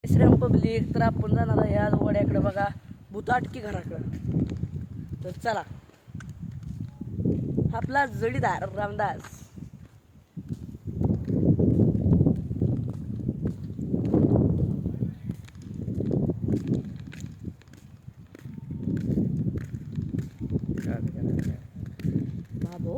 Shriram public. तर आपण जाणार आहे आज वड्याकडे बघा, भूताटकी घराकडं. तर चला, आपला जोडीदार रामदास. बाबू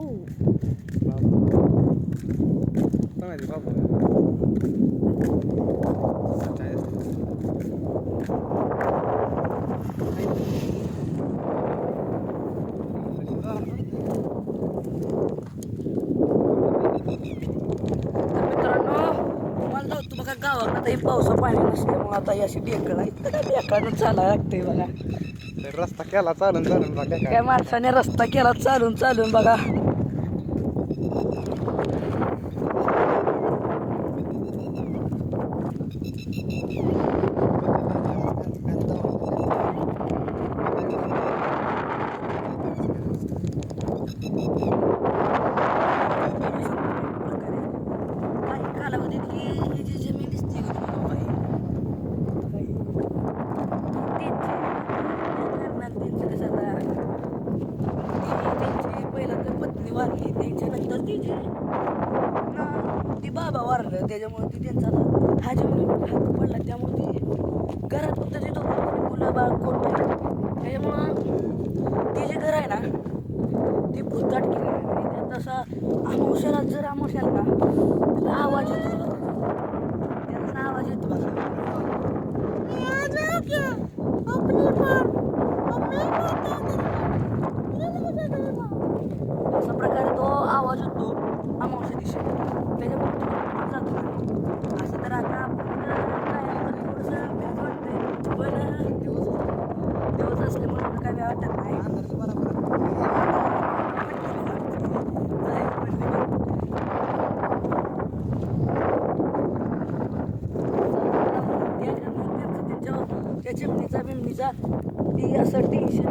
बघा गावात आता ही पावसा पाणी नसल्यामुळे आता ही अशी ढेकळ आहे. ढेकळानं चालायला लागतंय बघा. रस्ता केला चालून चालून त्या माणसाने रस्ता केला चालून चालून बघा. वारली त्याच्यानंतर ती बाबा वारलं, त्याच्यामुळे ती त्यांचा हाजी म्हणून हात पडला. त्यामुळे ती घरात फक्त जे मुलं बाळ कोण नाही, त्याच्यामुळं ती जे घर आहे ना ती भूताटकी घर आहे. त्यात तसा आमावश्याला जर आमावश्याला ना त्याला आवाज येतो, त्याचा आवाज येतो बघा. अशा प्रकारे तो आवाज होतो अमावस्या दिवशी, त्याच्यामुळे तो जातो. असं तर आता आपण थोडंसं भ्याच वाटतंय, पण दिवस असल्यामुळे काय भ्या वाटत नाही. त्या चिमणीचा बिमणीचा ती असं टेन्शन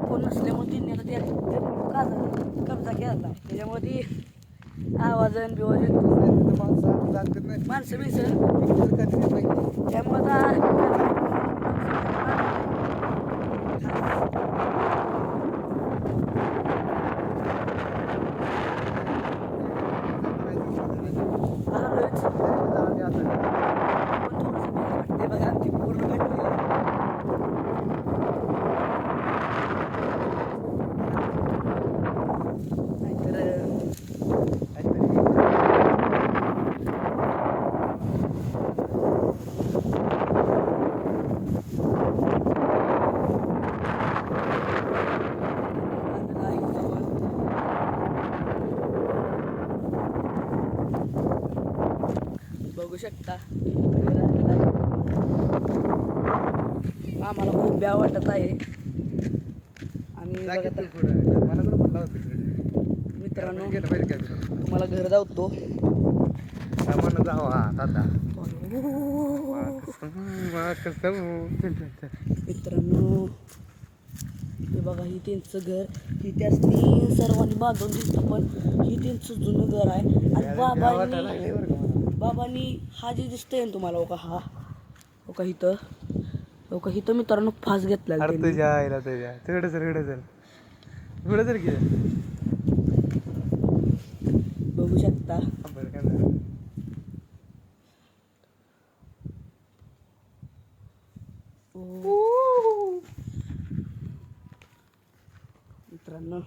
कोण नसल्यामुळे तिने आता कब्जा केला. त्याच्यामुळे ती आवाजन बिवाजन माणसं बिसं त्यामुळे आता बघा ती पूर्ण बघू शकता. आम्हाला खूप भ्या वाटत आहे. आम्ही मित्रांनो तुम्हाला घर जावतो मित्रांनो. हे बघा, ही त्यांचं घर, ही त्यासनी सर्वांनी बांधून दिसतं, पण ही त्यांचं जुनं घर आहे. आणि बाबांनी हा जे दिसतंय ना तुम्हाला, का हा का इथं मित्रांनो फास घेतला. बघू शकता. मित्रांनो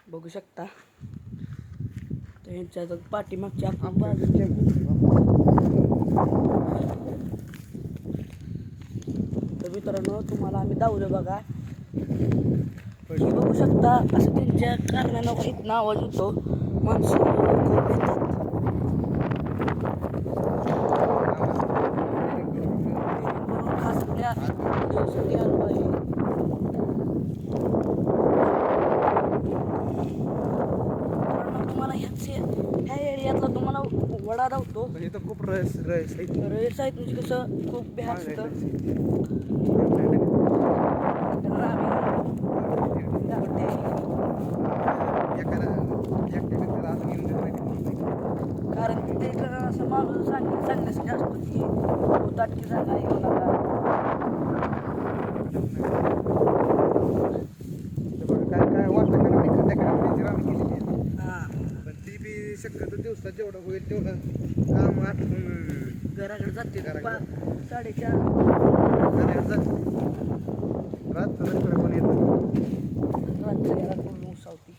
बघू शकता. तर ह्यांच्या पाठीमागच्या तर मित्रांनो तुम्हाला आम्ही दावलं बघा. बघू शकता असं त्यांच्या कारणानं इथं आवाज होतो. माणसं खूप येतात. खास आपल्या देवासाठी आलो आहे. तुम्हाला ह्या एरियातला तुम्हाला वडा धावतो. इथं खूप रस आहेत म्हणजे कसं खूप बेहार असतं. तिथे एक असं माणूस सांगण्यासाठी असतो की उताटकी जागा येऊ नका. ते बघ, काय काय वाटतं का नाही खड्ड्याकडे रान केलेली आहे. हां पण ती बी शक्यतो दिवसात जेवढं होईल तेवढं काम आटपून घराकडे जाते घराकडे. 4:30 घराकडे जाते. रात्र इकडे पण येतं. रात्री याला पूर्ण उसावती.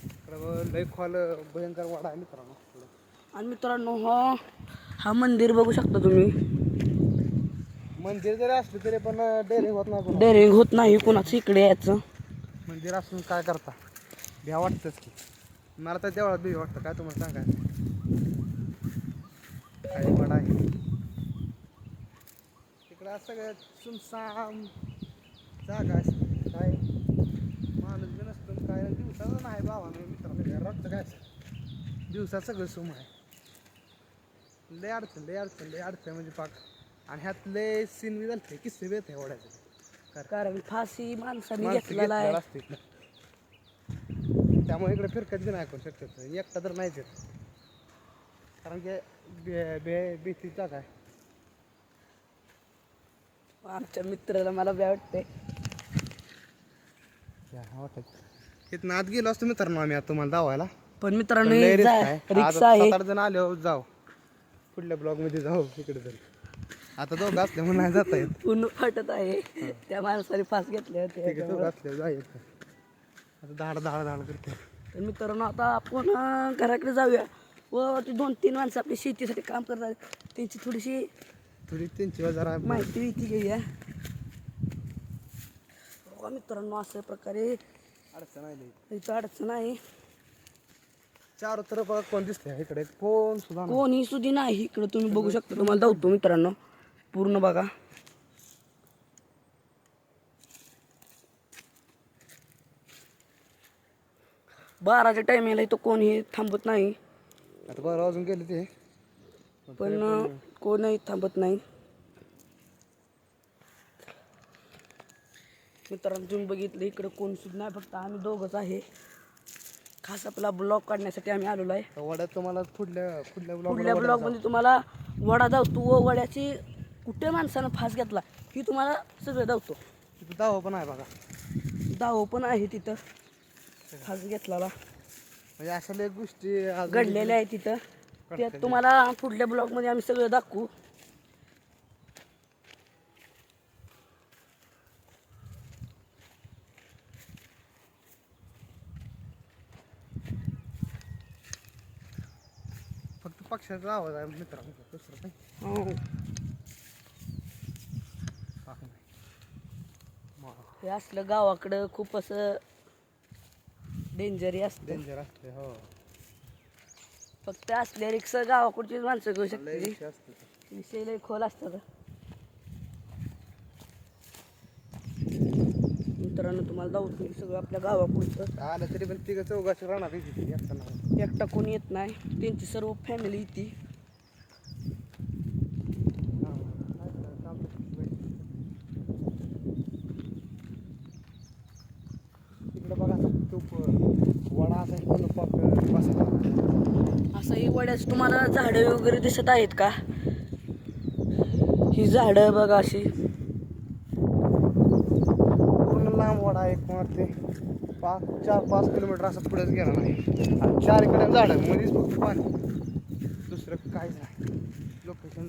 इकडं लय खोल भयंकर वाडा आहे मित्रांनो. आणि मित्रांनो हा मंदिर बघू शकता तुम्ही. मंदिर जरी असलं तरी पण डेअरिंग होत नाही कोणाला. डेअरिंग होत नाही कोणाचं इकडे यायचं. मंदिर असून काय करता भ्या वाटतंच की. मला तर देवळात बी वाटतं काय तुम्हाला सांगायचं. काही वाडा आहे तिकडं सगळ्यात सुनसाम जागा असते. काय माणूस बी नसतो काय दिवसाचं नाही भावानं मित्रांनो. रक्त काय दिवसात सगळं सुम आहे. लय अडचण लय अडचण लय अडचण म्हणजे पाक. आणि ह्यात लय सीन बी झालते किस्से बी येते ओढायचे. कारण फाशी माणसाने माणसं घेतलेला आहे. घेतलेलं असतं इकडं. त्यामुळे इकडे फिरकत बी नाही करू शकत. एकटा तर नाहीच येत. कारण की भीती जागा आहे. आमच्या मित्राला मला बी वाटते. इथनं आत गेलो असतो मित्रांनो आम्ही आता तुम्हाला दावायला. पण मित्रांनो पण लय रिस्क आहे. रिक्षा आहे. 7-8 जण आले जाऊ पुढल्या ब्लॉक मध्ये जाऊ इकडे तरी. आता दोघं असल्यामुळे नाही जाता येत. पूर्ण फाटत आहे. त्या माणसाने फास घेतले ठीक आहे दोघं होते. असल्यावर जायचं. आता धाड करते. तर मित्रांनो आता आपण घराकडे जाऊया व ती 2-3 माणसं आपली शेतीसाठी काम करतात त्यांची थोडीशी थोडी त्यांची जरा माहिती ती घेऊया. बघा मित्रांनो अशा प्रकारे अडचण आहे. इथं अडचण आहे. चार तरफ कोण दिसते इकडे कोण सुद्धा नाही. कोणी सुधी नाही इकडे तुम्ही बघू शकता. तुम्हाला धावतो मित्रांनो पूर्ण बघा. बाराच्या टायमिंगला इथं कोणी थांबत नाही. आता बरं अजून गेले ते पण कोणही थांबत नाही. मित्रांनो तुम्ही बघितलं इकडे कोण सुद्धा नाही. फक्त आम्ही दोघंच आहे. खास आपला ब्लॉग काढण्यासाठी आम्ही आलेलो आहे. वड्यात तुम्हाला पुढल्या पुढल्या ब्लॉगमध्ये तुम्हाला वडा धावतो व वड्याची कुठे माणसानं फास घेतला ही तुम्हाला सगळं धावतो. तिथं दावा पण आहे बघा. दाव पण आहे तिथं फास घेतलेला म्हणजे अशा लय गोष्टी अजून घडलेल्या आहे तिथं. त्यात तुम्हाला पुढल्या ब्लॉगमध्ये आम्ही सगळं दाखवू. फक्त पक्ष्याचा आवाज आहे मित्रांनो दुसरं काही हो. पाहू नाही. हे असलं गावाकडं खूप असं डेंजरी असतं. डेंजर असते हो. फक्त असल्या रिक्षा गावाकडची माणसं घेऊ लय शकते. विषय असते ते. विषय लय खोल असतात. मित्रांनो तुम्हाला दावतो सगळं आपल्या गावाकडचं. आलं तरी पण तिघं चौघाची राहणार एकटा नाही. एकटा कोणी येत नाही. त्यांची सर्व फॅमिली येते. तिकडे बघा तूप वडा असा बसा. असंही वड्याच तुम्हाला झाडं वगैरे दिसत आहेत का. ही झाडं बघा अशी पूर्ण लांब वडा आहे. कोण ते 4-5 किलोमीटर असं पुढेच गेला नाही. आणि 4 इकडे झाडं मध्येच फक्त पाणी दुसरं काहीच नाही. लोकेशन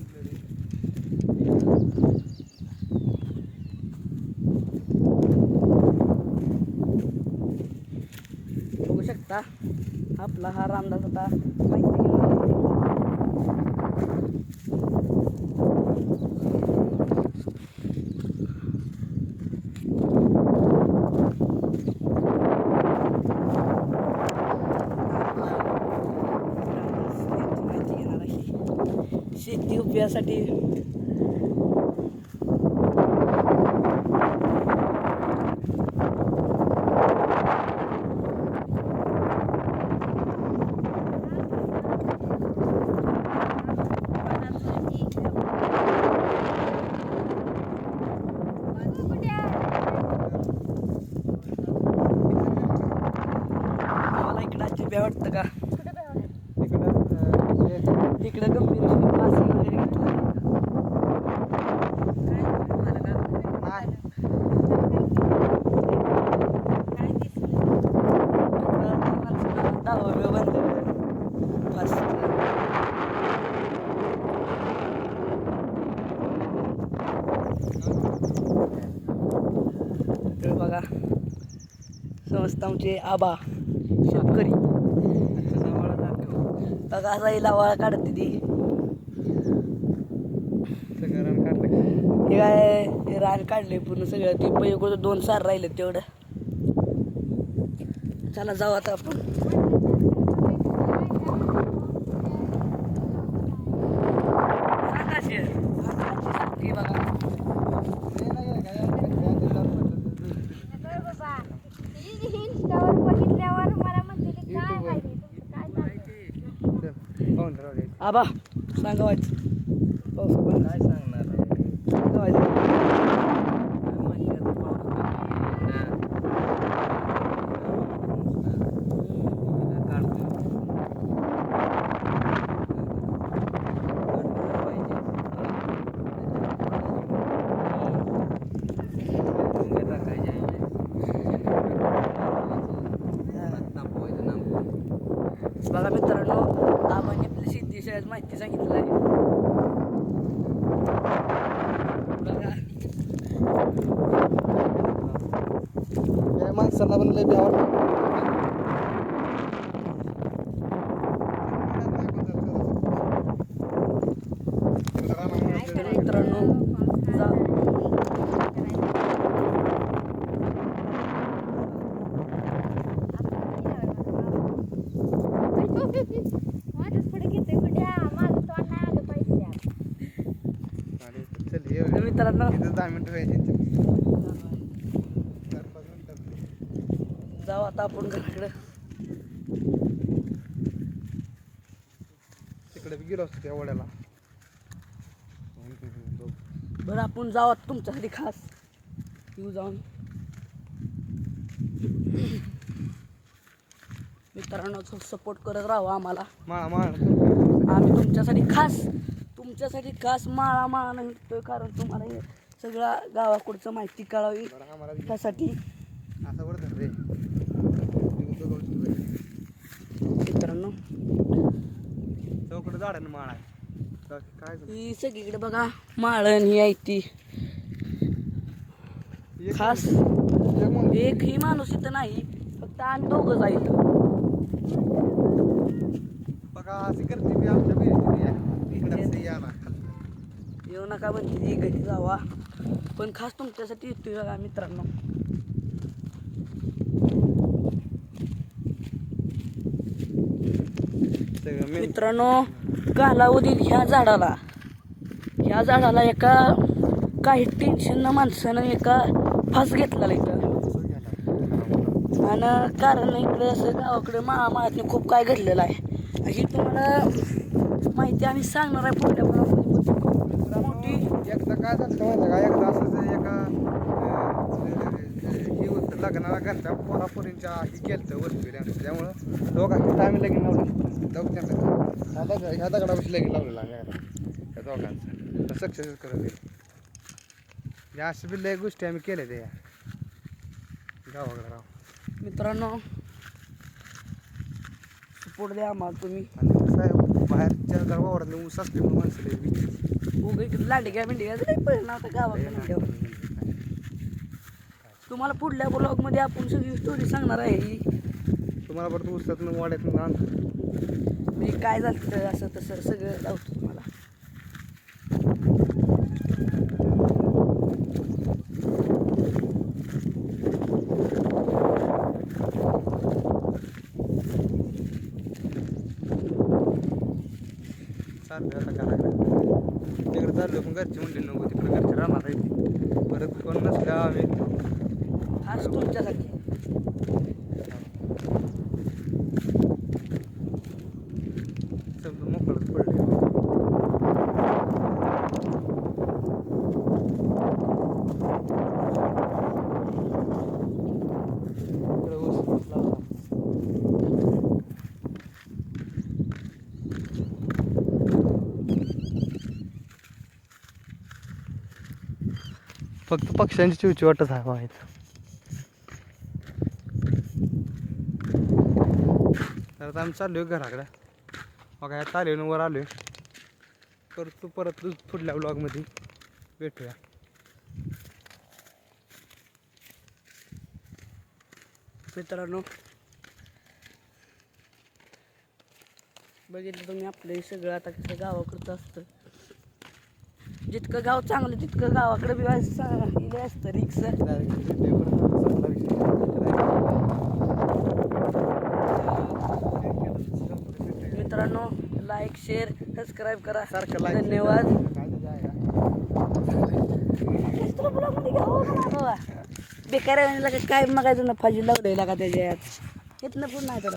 बघू शकता. आपला हा रामदास आता माहिती घेऊन माहिती घेणार आहे. शेती उपयोगासाठी बघा समजतं आमचे आबा शेतकरी बघा असा लावाळा काढते ती हे काय हे रान काढले पूर्ण सगळं ते पहिले 2 सार राहिले तेवढं. चला जाऊ आता आपण. सांगते बघा आबा सांगा व्हायचं पाऊस काय सांगणार बघा मित्रांनो आबांनी आपल्या शेतीविषयी माहिती सांगितलं आहे. या माणसाला पण लय भ्यावं वाटतं. मित्रांनो मित्रांनो 10 मिनिटं व्हायची. जाऊ आता आपण घराकडे. तिकडे बी गेलो असतो त्या वड्याला. बरं आपण जाऊ तुमच्यासाठी खास येऊ जाऊन. मित्रांनो सपोर्ट करत राहा आम्हाला. आम्ही तुमच्यासाठी खास माळा निघतोय कारण तुम्हाला हे सगळं गावाकडचं माहिती कळावी त्यासाठी. मित्रांनो चौकडे झाड माळ आहे काय ही सगळीकडे बघा माळण ही आहे ती खास. एकही माणूस इथं नाही फक्त आम्ही दोघंच आहे इथं. बघा अशी करते मी आमच्या बेरीची येऊ नका म्हणते ती घरी जावा पण खास तुमच्यासाठी येतोय बघा मित्रांनो. मित्रांनो कालावधीत ह्या झाडाला एका काही टेन्शन न माणसानं एका फास घेतलेला इथं. आणि कारण इकडे असं गावाकडे माळामाळातनं खूप काय घडलेलं आहे ही तुम्हाला माहिती आम्ही सांगणार आहे पुढल्या मोठी. एकदा काय झालं माहिती का एकदा असंच एका हे होतं लग्नाला घरच्या पोरापोरींच्या ही केलं वरती त्यामुळं दोघांचं आम्ही लगीन लावलं ह्या दगडापाशी लगीन लावलेलं आम्ही त्या दोघांचं सक्सेस करून दिलं. या अशा बी लय गोष्टी आम्ही केल्या त्या गावाकडे राव. मित्रांनो सपोर्ट द्या आम्हाला तुम्ही. आणि साहेब बाहेरच्या गावावरातले ऊस असल्यामुळे माणसं लय उगा इकडे लांडग्या बिंडग्या लई परिणाम होता गावाकडे. तुम्हाला पुढल्या ब्लॉगमध्ये आपण सगळी स्टोरी सांगणार आहे ही. तुम्हाला परत ऊसातून वाड्यातून आण मी काय झालं असं तसं सगळं लावतो तुम्हाला. चाललं आता करायला तिकडे चाललो पण घरचे म्हणले नको तिकडे घरचे राहणार आहे परत कोण नसल्या आम्ही खास तुमच्यासाठी. समजा मोकळच पडले. इकडे ऊस लावला. फक्त पक्ष्यांची चिवची वाटत आहे व्हायचं. तर आता आम्ही चाललोय घराकडे. बघा ह्या तालीवर आलोय. परत पुढल्या ब्लॉगमध्ये भेटूया. मित्रांनो बघितलं तुम्ही आपलं हे सगळं आता कसं गावाकडचं असतं. जितकं गाव चांगलं तितकं गावाकडे बी इले असतं रिक्स. मित्रांनो लाईक शेअर सबस्क्राईब करा. सारखं like धन्यवाद. काय तुझं आहे का? बेकार काय बघायचं ना फाजी लावलेला का त्याच्यात इथनं पण नाही त्याला